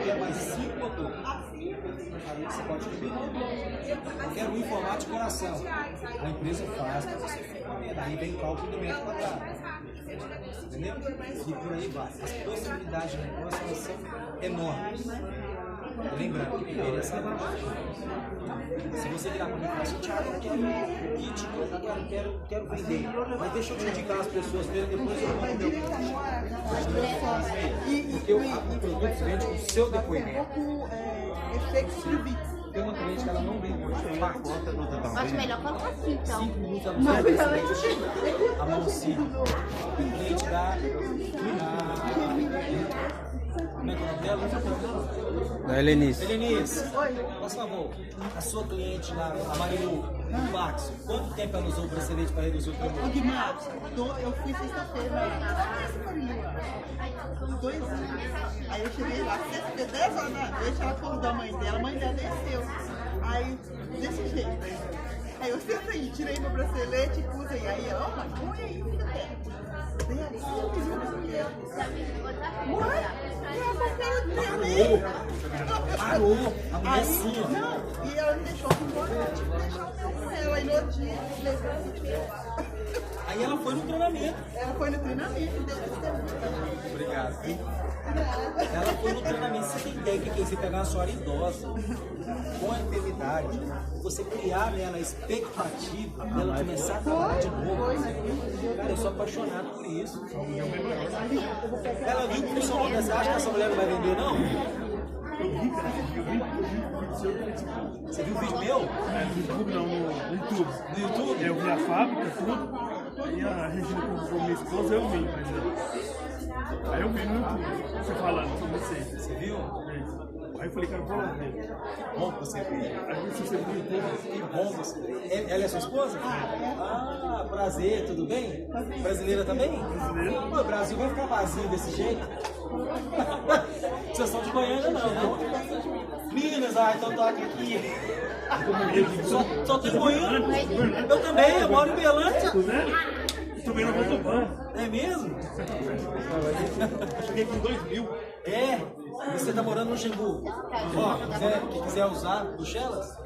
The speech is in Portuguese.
quer mais 5 motores. Aí você pode escrever. Eu quero um informático coração. A empresa faz para você encomendar. Aí vem o cálculo do metro quadrado. Entendeu? E por aí vai. As possibilidades de negócio elas são enormes. Lembrando, primeiro é essa baixa. Se você virar para mim e falar assim, Thiago, eu quero kit, quero vender. Mas deixa eu te indicar as pessoas primeiro, depois eu mando meu. Porque o produto vende com o seu depoimento. Tem uma cliente que ela não vem muito, tem uma conta no total. Acho melhor colocar aqui, então. 5 minutos ela não sai desse a mão sim. O cliente dá. Como é que é o nome dela? Da Helenice. Helenice, por favor, a sua cliente lá, a Marilu, no Max, quanto tempo ela usou o bracelete para reduzir o tremor? O Guimar, eu fui sexta-feira, 2 anos. Aí eu cheguei lá, sexta-feira, 10 horas da noite, ela falou da mãe dela desceu. Aí, desse jeito. Aí eu sentei, tirei meu bracelete e pus aí. Aí ela, ó, mas põe aí o que tem. Tem ali, eu pedi o bracelete. Mãe, parou, a mulher sim. Não, e ela me deixou embora, eu tive que deixar o meu com ela. Aí no outro dia, aí ela foi no treinamento. Ela foi no treinamento dele. Obrigado. Ela foi no treinamento. Você tem ideia que é você pegar uma senhora idosa com a enfermidade, você criar nela a expectativa dela começar a trabalhar de novo. Cara, eu sou apaixonado por isso. Ela viu que funcionou dessa. Você acha que essa mulher não vai vender, não? Você viu o vídeo meu? No YouTube não, no YouTube. No YouTube? Eu vi a fábrica, tudo. Aí a Regina comprou minha esposa, eu vi. Aí eu vi no YouTube, você falando sobre você. Você viu? Aí eu falei, cara, vou lá ver. Que bom que você viu. Aí você viu no YouTube. Que bom você viu. Ela é sua esposa? Ah, prazer, tudo bem? Brasileira também? Brasileira. Pô, o Brasil vai ficar vazio desse jeito? Vocês são de Goiânia não, né? Minas, então tô aqui. Só tem Goiânia? Eu também, eu moro em Belândia. Também não vou topar. É mesmo? Eu cheguei com 2.000. É? E você tá morando no Xingu? Ó, quem quiser usar Bruxelas?